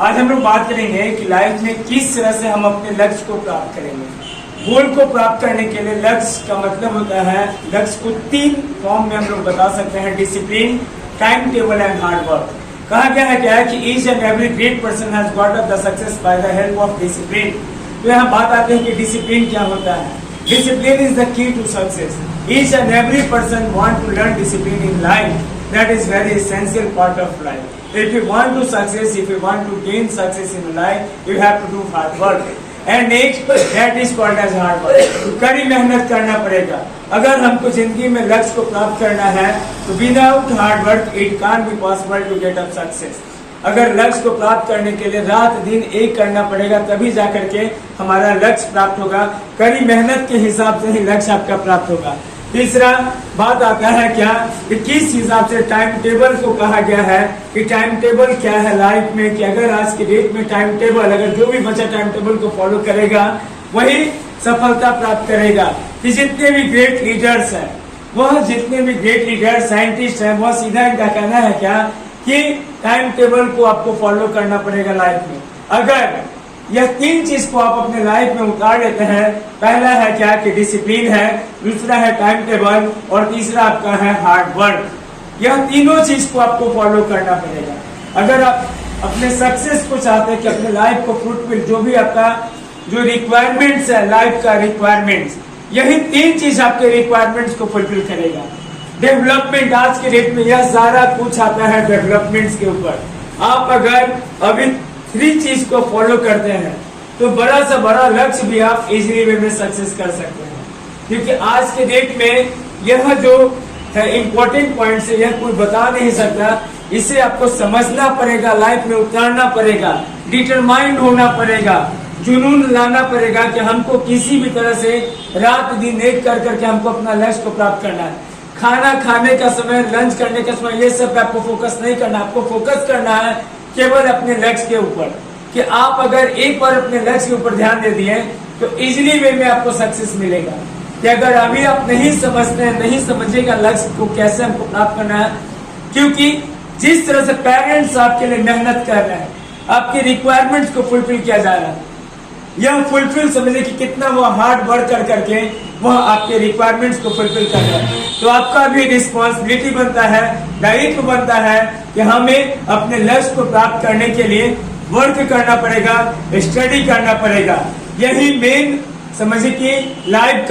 आज हम लोग बात करेंगे कि लाइफ में किस तरह से हम अपने लक्ष्य को प्राप्त करेंगे। गोल को प्राप्त करने के लिए लक्ष्य का मतलब होता है, लक्ष्य को 3 फॉर्म में हम लोग बता सकते हैं: discipline, time table and hard work. कहा गया है क्या है कि each and every great person has got the success by the help of discipline. तो यहाँ बात आती है कि डिसिप्लिन क्या होता है। Discipline is the key to success. Each and every person want to learn discipline in life. That is very essential part of life. If you want to success, if you want to gain success in life, you have to do hard work. And next, that is called as hard work. कड़ी मेहनत करना पड़ेगा। अगर हमको जिंदगी में लक्ष्य को प्राप्त करना है, तो without hard work, it can't be possible to get up success. अगर लक्ष्य को प्राप्त करने के लिए रात दिन एक करना पड़ेगा, तभी जाकर के हमारा लक्ष्य प्राप्त होगा। कड़ी मेहनत के हिसाब से ही लक्ष्य आपका प्राप्त होगा। तीसरा बात आता है क्या कि किस हिसाब से टाइम टेबल को कहा गया है कि टाइम टेबल क्या है लाइफ में, कि अगर आज के डेट में टाइम टेबल, अगर जो भी बच्चा टाइम टेबल को फॉलो करेगा वही सफलता प्राप्त करेगा। कि जितने भी ग्रेट लीडर्स हैं, वह जितने भी ग्रेट लीडर साइंटिस्ट हैं, वह सीधा इनका कहना है क्या कि टाइम टेबल को आपको फॉलो करना पड़ेगा लाइफ में। अगर यह 3 चीज को आप अपने लाइफ में उतार लेते हैं, पहला है क्या कि डिसिप्लिन है, दूसरा है टाइम टेबल और तीसरा आपका है हार्ड वर्क। यह तीनों चीज को आपको फॉलो करना पड़ेगा। अगर आप अपने सक्सेस को चाहते हैं कि अपने लाइफ को फ्रूटफुल, जो भी आपका जो रिक्वायरमेंट्स है लाइफ का रिक्वायरमेंट्स, यही 3 चीज आपके रिक्वायरमेंट्स को फुलफिल करेगा। डेवलपमेंट, आज के डेट में यह सारा कुछ आता है डेवलपमेंट्स के ऊपर। आप अगर अभी 3 चीज को फॉलो करते हैं तो बड़ा से बड़ा लक्ष्य भी आप इजीली वे में सक्सेस कर सकते हैं। क्योंकि आज के डेट में यह जो है इम्पोर्टेंट पॉइंट है, यह कोई बता नहीं सकता। इसे आपको समझना पड़ेगा, लाइफ में उतारना पड़ेगा, डिटरमाइंड होना पड़ेगा, जुनून लाना पड़ेगा कि हमको किसी भी तरह से रात दिन एक कर करके हमको अपना लक्ष्य को प्राप्त करना है। खाना खाने का समय, लंच करने का समय, ये सब पे आपको फोकस नहीं करना। आपको फोकस करना है केवल अपने लक्ष्य के ऊपर। कि आप अगर एक बार अपने लक्ष्य के ऊपर ध्यान दे दिए तो इजीली वे में आपको सक्सेस मिलेगा। कि अगर अभी आप नहीं समझते हैं, नहीं समझेगा लक्ष्य को कैसे हमको प्राप्त करना है, क्योंकि जिस तरह से पेरेंट्स आपके लिए मेहनत कर रहे हैं, आपके रिक्वायरमेंट्स को फुलफिल किया जा रहा है, यह फुलफिल समझे कि कितना वो हार्ड वर्क कर करके वह आपके रिक्वायरमेंट्स को फुलफिल कर रहा है। तो आपका भी रिस्पॉन्सिबिलिटी बनता है, दायित्व बनता है कि हमें अपने लक्ष्य को प्राप्त करने के लिए वर्क करना पड़ेगा, स्टडी करना पड़ेगा। यही मेन समझिए कि लाइफ